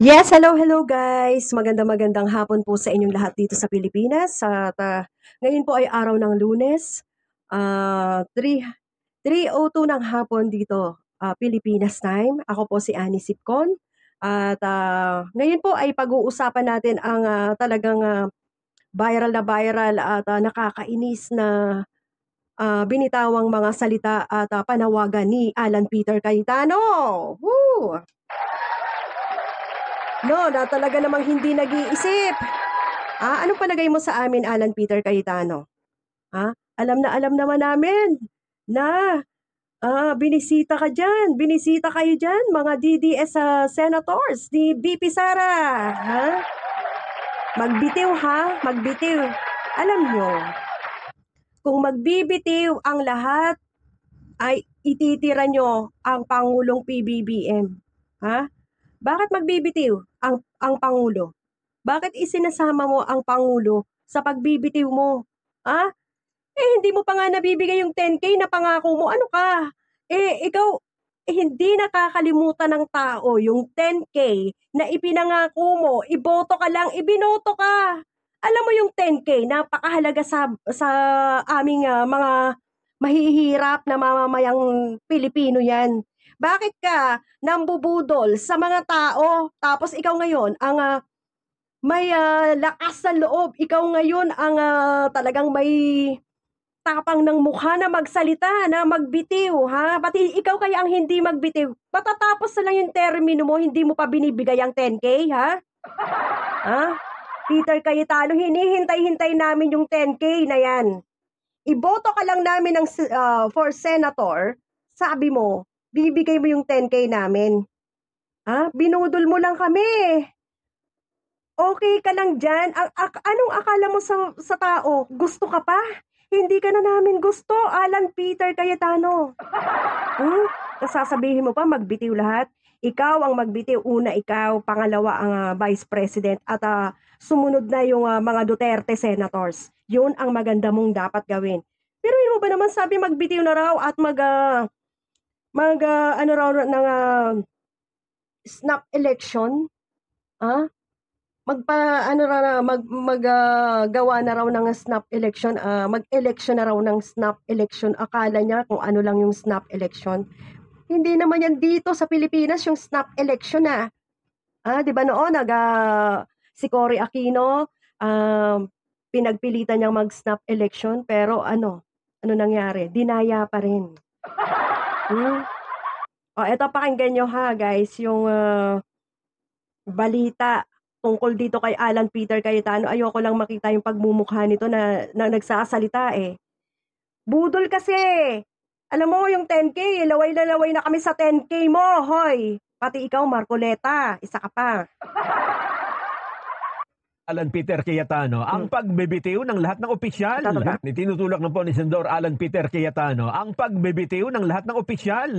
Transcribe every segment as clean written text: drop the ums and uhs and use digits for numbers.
Yes, hello, hello guys. Magandang hapon po sa inyong lahat dito sa Pilipinas. At ngayon po ay araw ng Lunes, 3:02 ng hapon dito, Pilipinas time. Ako po si Annie Sipcon. At ngayon po ay pag-uusapan natin ang talagang viral at nakakainis na binitawang mga salita at panawagan ni Alan Peter Cayetano. Woo! No, na talaga namang hindi nag-iisip. Anong palagay mo sa amin, Alan Peter Cayetano? Alam naman namin na binisita kayo diyan, mga DDS senators ni VP Sara. Magbitiw magbitiw. Alam nyo, kung magbibitiw ang lahat, ay ititira nyo ang Pangulong PBBM. Bakit magbibitiw ang Pangulo? Bakit isinasama mo ang Pangulo sa pagbibitiw mo? Ah, hindi mo pa nga nabibigay yung 10K na pangako mo. Ano ka? Ikaw, hindi nakakalimutan ng tao yung 10K na ipinangako mo. Iboto ka lang, ibinoto ka. Alam mo yung 10K, napakahalaga sa aming mga mahihirap na mamamayang Pilipino yan. Bakit ka nambubudol sa mga tao? Tapos ikaw ngayon, ang may lakas sa loob. Ikaw ngayon ang talagang may tapang ng mukha na magsalita, na magbitiw, Pati ikaw kaya ang hindi magbitiw. Matatapos na lang yung termino mo, hindi mo pa binibigay ang 10K, ha? Peter Cayetano, hinihintay-hintay namin yung 10K na yan. Iboto ka lang namin for senator, sabi mo, bibigay mo yung 10K namin. Binudol mo lang kami. Okay ka lang dyan? Anong akala mo sa tao? Gusto ka pa? Hindi ka na namin gusto, Alan Peter Cayetano. Sasabihin mo pa, magbitiw lahat? Ikaw ang magbitiw. Una ikaw, pangalawa ang Vice President, at sumunod na yung mga Duterte senators. Yun ang maganda mong dapat gawin. Pero yun mo ba naman sabi magbitiw na raw at ano raw ng snap election? Gawa na raw ng snap election, mag-election na raw ng snap election. Akala niya kung ano lang yung snap election. Hindi naman yan dito sa Pilipinas yung snap election. 'Di ba noon si Cory Aquino, pinagpilitan niyang mag-snap election, pero ano nangyari? Dinaya pa rin. Eto, pakinggan niyo guys, yung balita tungkol dito kay Alan Peter Cayetano. Ayoko lang makita yung pagmumukha nito na nagsasalita Budol kasi. Alam mo yung 10K, laway na laway na kami sa 10K mo, hoy. Pati ikaw, Marcoleta, isa ka pa. Alan Peter Cayetano, ang pagbibitiw ng lahat ng opisyal. Tinutulak na po ni Senador Alan Peter Cayetano, ang pagbibitiw ng lahat ng opisyal.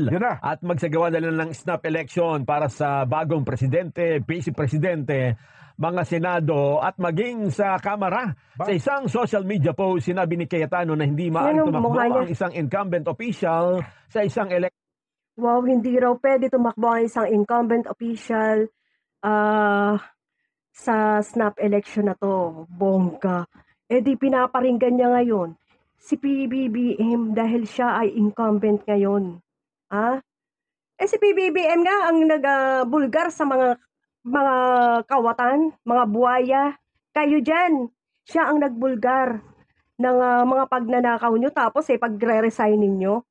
At magsagawa na lang ng snap election para sa bagong presidente, vice-presidente, mga senado at maging sa kamara. Sa isang social media post, sinabi ni Cayetano na hindi maaaring tumakbo ang isang incumbent official sa isang election. Wow, hindi raw pwede tumakbo ang isang incumbent official sa snap election na to. Bongga. Di pinaparinggan niya ngayon si PBBM dahil siya ay incumbent ngayon. Si PBBM nga ang nagbulgar sa mga kawatan, mga buwaya. Kayo dyan, siya ang nagbulgar ng mga pagnanakaw nyo, tapos pagre-resign ninyo.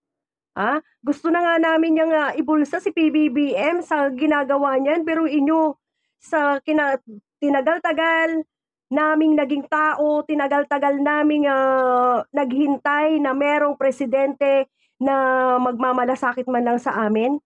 Gusto na nga namin yung ibulsa si PBBM sa ginagawa niyan, pero inyo sa tinagal-tagal naming naging tao, tinagal-tagal naming naghintay na merong presidente na magmamalasakit man lang sa amin.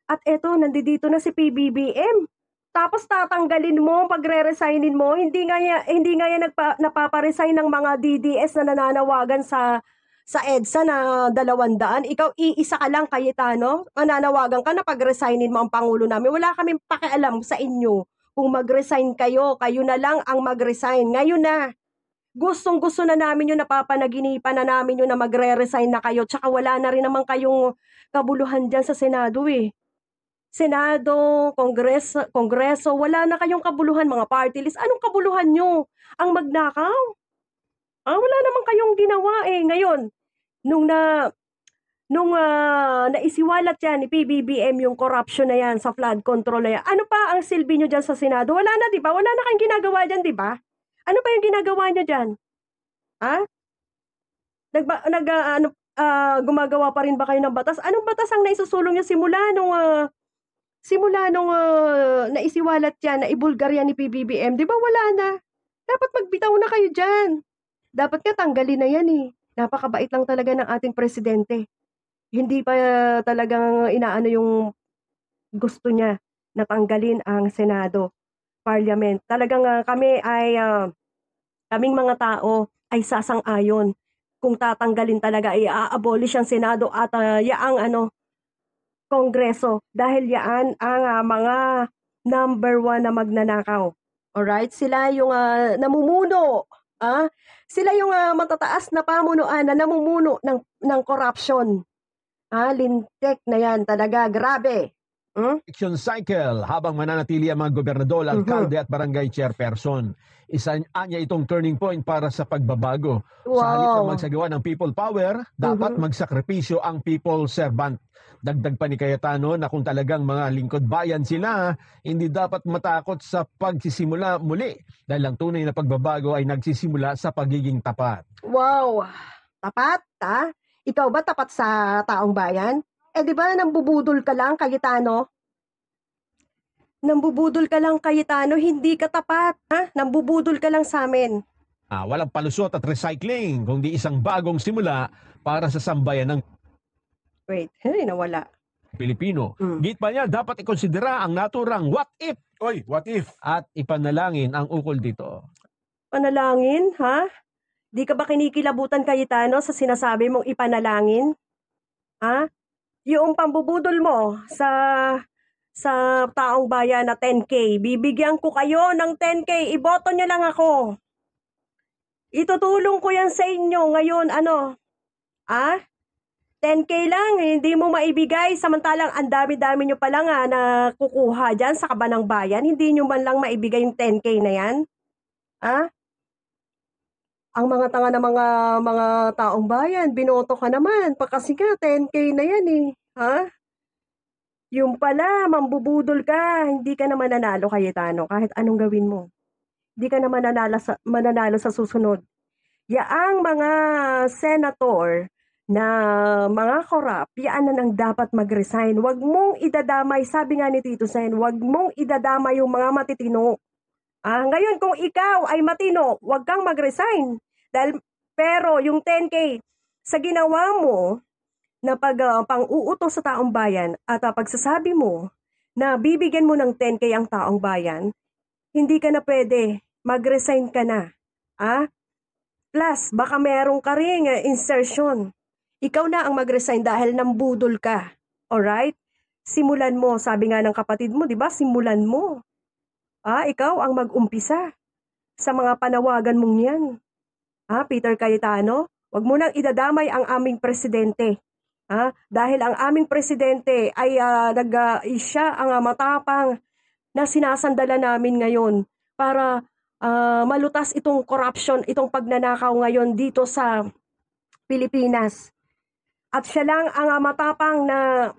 At eto, nandito na si PBBM. Tapos tatanggalin mo, pagre-resignin mo, hindi nga yan napaparesign ng mga DDS na nananawagan sa EDSA na 200. Ikaw, iisa ka lang, Cayetano. Nananawagan ka na pag-resignin mo ang Pangulo namin. Wala kaming pakialam sa inyo. Kung mag-resign kayo na lang ang mag-resign. Ngayon na. Gustong-gusto na namin yun, napapanaginipan na namin yun na magre-resign na kayo. Tsaka wala na rin naman kayong kabuluhan dyan sa Senado . Senado, Kongreso, wala na kayong kabuluhan, mga party list. Anong kabuluhan nyo? Ang magnakaw? Wala naman kayong ginawa eh. Ngayon, nung naisiwalat yan ni PBBM yung corruption na yan sa flood control na yan, ano pa ang silbi nyo dyan sa Senado? Wala na, di ba? Wala na kayong ginagawa dyan, di ba? Ano pa yung ginagawa nyo dyan? Ha? Gumagawa pa rin ba kayo ng batas? Anong batas ang naisusulong nyo simula nung naisiwalat yan, na ibulgar yan ni PBBM? Di ba wala na? Dapat magbitaw na kayo dyan. Dapat nga tanggalin na yan eh. Napakabait lang talaga ng ating presidente. Hindi pa talagang inaano yung gusto niya na tanggalin ang Senado, Parliament. Talagang kaming mga tao ay sasang-ayon kung tatanggalin talaga, i-abolish ang Senado at yaang Kongreso, dahil yaan ang mga number 1 na magnanakaw. Alright? Sila yung namumuno. Sila yung matataas na pamunuan na namumuno ng corruption. Lintek na yan talaga. Grabe. Election cycle habang mananatili ang mga gobernador, alkalde at barangay chairperson. Isa niya itong turning point para sa pagbabago. Sa halip na magsagawa ng people power, dapat magsakripisyo ang people servant. Dagdag pa ni Cayetano na kung talagang mga lingkod bayan sila, hindi dapat matakot sa pagsisimula muli dahil ang tunay na pagbabago ay nagsisimula sa pagiging tapat. Wow! Tapat, ha? Ikaw ba tapat sa taong bayan? Di ba nambubudol ka lang, Cayetano? Nambubudol ka lang, Cayetano, hindi ka tapat, ha? Nambubudol ka lang sa amin. Walang palusot at recycling, kundi isang bagong simula para sa sambayan ng Wait, nawala. Pilipino. Git pa niya, dapat ikonsidera ang naturang what if. What if? At ipanalangin ang ukol dito. Panalangin, ha? Di ka ba kinikilabutan, Cayetano, sa sinasabi mong ipanalangin? Ha? Yung pambubudol mo sa taong bayan na 10K, bibigyan ko kayo ng 10K, iboto niyo lang ako. Itutulong ko yan sa inyo ngayon, 10K lang, hindi mo maibigay, samantalang ang dami-dami nyo pa lang na kukuha dyan sa kabanang bayan, hindi nyo man lang maibigay yung 10K na yan? Ang mga tanga na mga taong bayan, binoto ka naman, kasi nga 10K na yan eh. Yung pala, mambubudol ka, hindi ka na mananalo, Cayetano, kahit anong gawin mo. Hindi ka na mananalo sa susunod. Yaang mga senator na mga korap, yan na nang dapat mag-resign. Huwag mong idadamay, sabi nga ni Tito Sen, huwag mong idadamay yung mga matitino. Ngayon, kung ikaw ay matino, huwag kang mag-resign. Pero yung 10K, sa ginawa mo na pang-uutos sa taong bayan at pagsasabi mo na bibigyan mo ng 10K ang taong bayan, hindi ka na pwede, mag-resign ka na. Plus, baka meron ka ring insertion. Ikaw na ang mag-resign dahil nambudol ka. Alright? Simulan mo, sabi nga ng kapatid mo, di ba? Simulan mo. Ikaw ang mag-umpisa sa mga panawagan mong yan. Peter Cayetano, wag mo nang idadamay ang aming presidente. Dahil ang aming presidente ay siya ang matapang na sinasandala namin ngayon para malutas itong corruption, itong pagnanakaw ngayon dito sa Pilipinas. At siya lang ang matapang na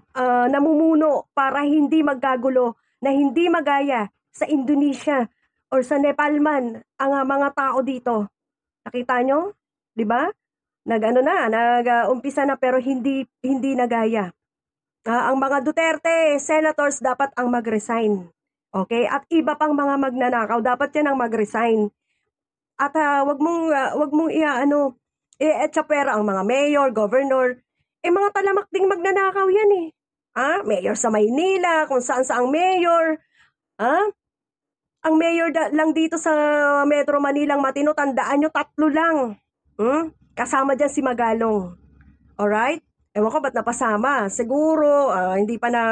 namumuno para hindi magkagulo, na hindi magaya sa Indonesia or sa Nepal man ang mga tao dito. Nakita nyo? Di ba? Nag-umpisa na pero hindi nagaya. Ang mga Duterte senators dapat ang mag-resign. Okay? At iba pang mga magnanakaw dapat yan ang mag-resign. At wag mong i-etsapera ang mga mayor, governor. Mga talamak ding magnanakaw yan eh. Mayor sa Maynila, kung saan-saang mayor. Ang mayor lang dito sa Metro Manila matino, tandaan nyo, 3 lang. Kasama dyan si Magalong. Alright? Ewan ko ba't napasama. Siguro, hindi pa na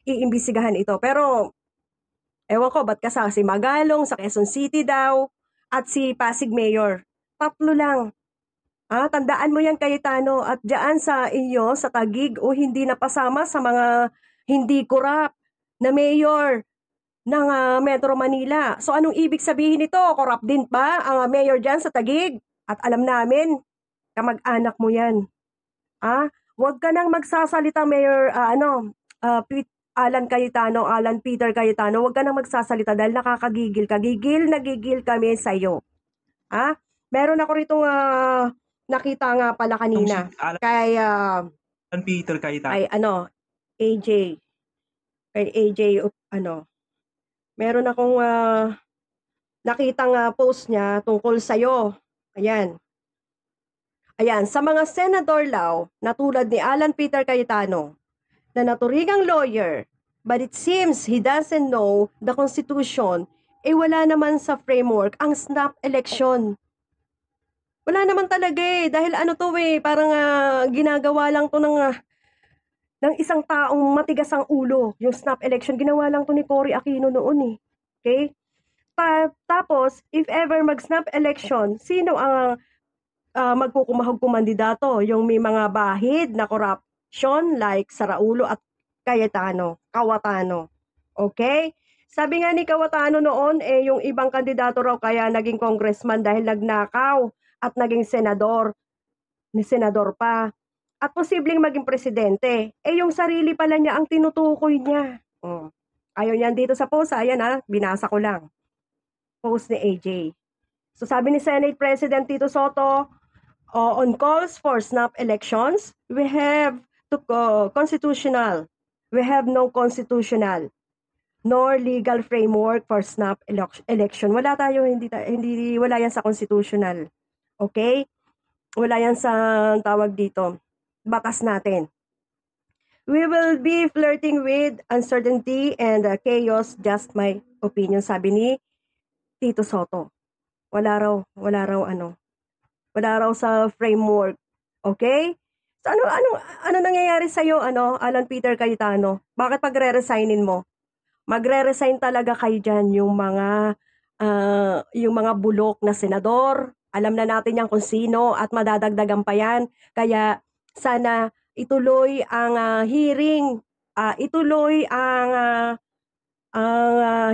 iimbisigahan ito. Pero, ewan ko ba't kasama si Magalong sa Quezon City daw at si Pasig Mayor. 3 lang. Tandaan mo yan, Cayetano, at diyan sa inyo, sa Taguig, hindi napasama sa mga hindi korap, na mayor ng Metro Manila. So anong ibig sabihin nito? Corrupt din ba ang mayor dyan sa Taguig? At alam namin, kamag-anak mo yan. Huwag ka nang magsasalita, Mayor, Alan Cayetano, Alan Peter Cayetano, huwag ka nang magsasalita dahil nakakagigil ka. Gigil na gigil kami sa'yo. Meron ako ritong nakita nga pala kanina kay Peter Cayetano. kay AJ. Kay AJ, meron akong nakitang post niya tungkol sa'yo. Ayan, sa mga senador law na tulad ni Alan Peter Cayetano na naturigang lawyer, but it seems he doesn't know the Constitution, wala naman sa framework ang snap election. Wala naman talaga dahil parang ginagawa lang to ng isang taong matigas ang ulo. Yung snap election, ginawa lang to ni Cory Aquino noon Okay? Tapos, if ever mag-snap election, sino ang magkukumahog kumandidato? Yung may mga bahid na corruption like Saraulo at Cayetano. Okay? Sabi nga ni Cayetano noon, yung ibang kandidato raw kaya naging congressman dahil nagnakaw at naging senador pa. At posibleng maging presidente. Yung sarili pala niya ang tinutukoy niya. Ayaw niyan dito sa post. Ayan binasa ko lang. Post ni AJ. So sabi ni Senate President Tito Soto, on calls for snap elections, we have constitutional. We have no constitutional nor legal framework for snap election. Wala tayo, wala yan sa constitutional. Okay? Wala yan sa tawag dito. Batas natin. We will be flirting with uncertainty and chaos, just my opinion, sabi ni Tito Soto. Wala raw sa framework. Okay? So ano nangyayari sa iyo, Alan Peter Cayetano? Bakit pagre-resignin mo? Magre-resign talaga kayo diyan yung mga bulok na senador. Alam na natin yan kung sino at madadagdagan pa yan. Kaya sana ituloy ang hearing. Ituloy ang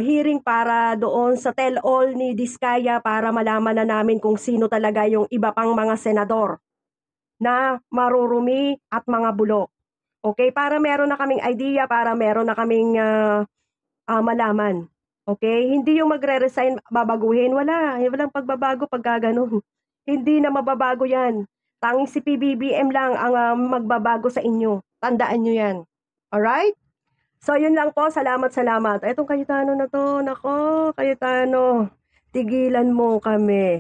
hearing para doon sa tell-all ni Diskaya para malaman na namin kung sino talaga yung iba pang mga senador na marurumi at mga bulok. Okay? Para meron na kaming idea, para meron na kaming malaman. Okay? Hindi yung magre-resign, babaguhin. Walang pagbabago pagka ganun. Hindi na mababago yan. Tanging si PBBM lang ang magbabago sa inyo. Tandaan nyo yan. Alright? So, yun lang po. Salamat. Etong Cayetano na to. Nako, Cayetano. Tigilan mo kami.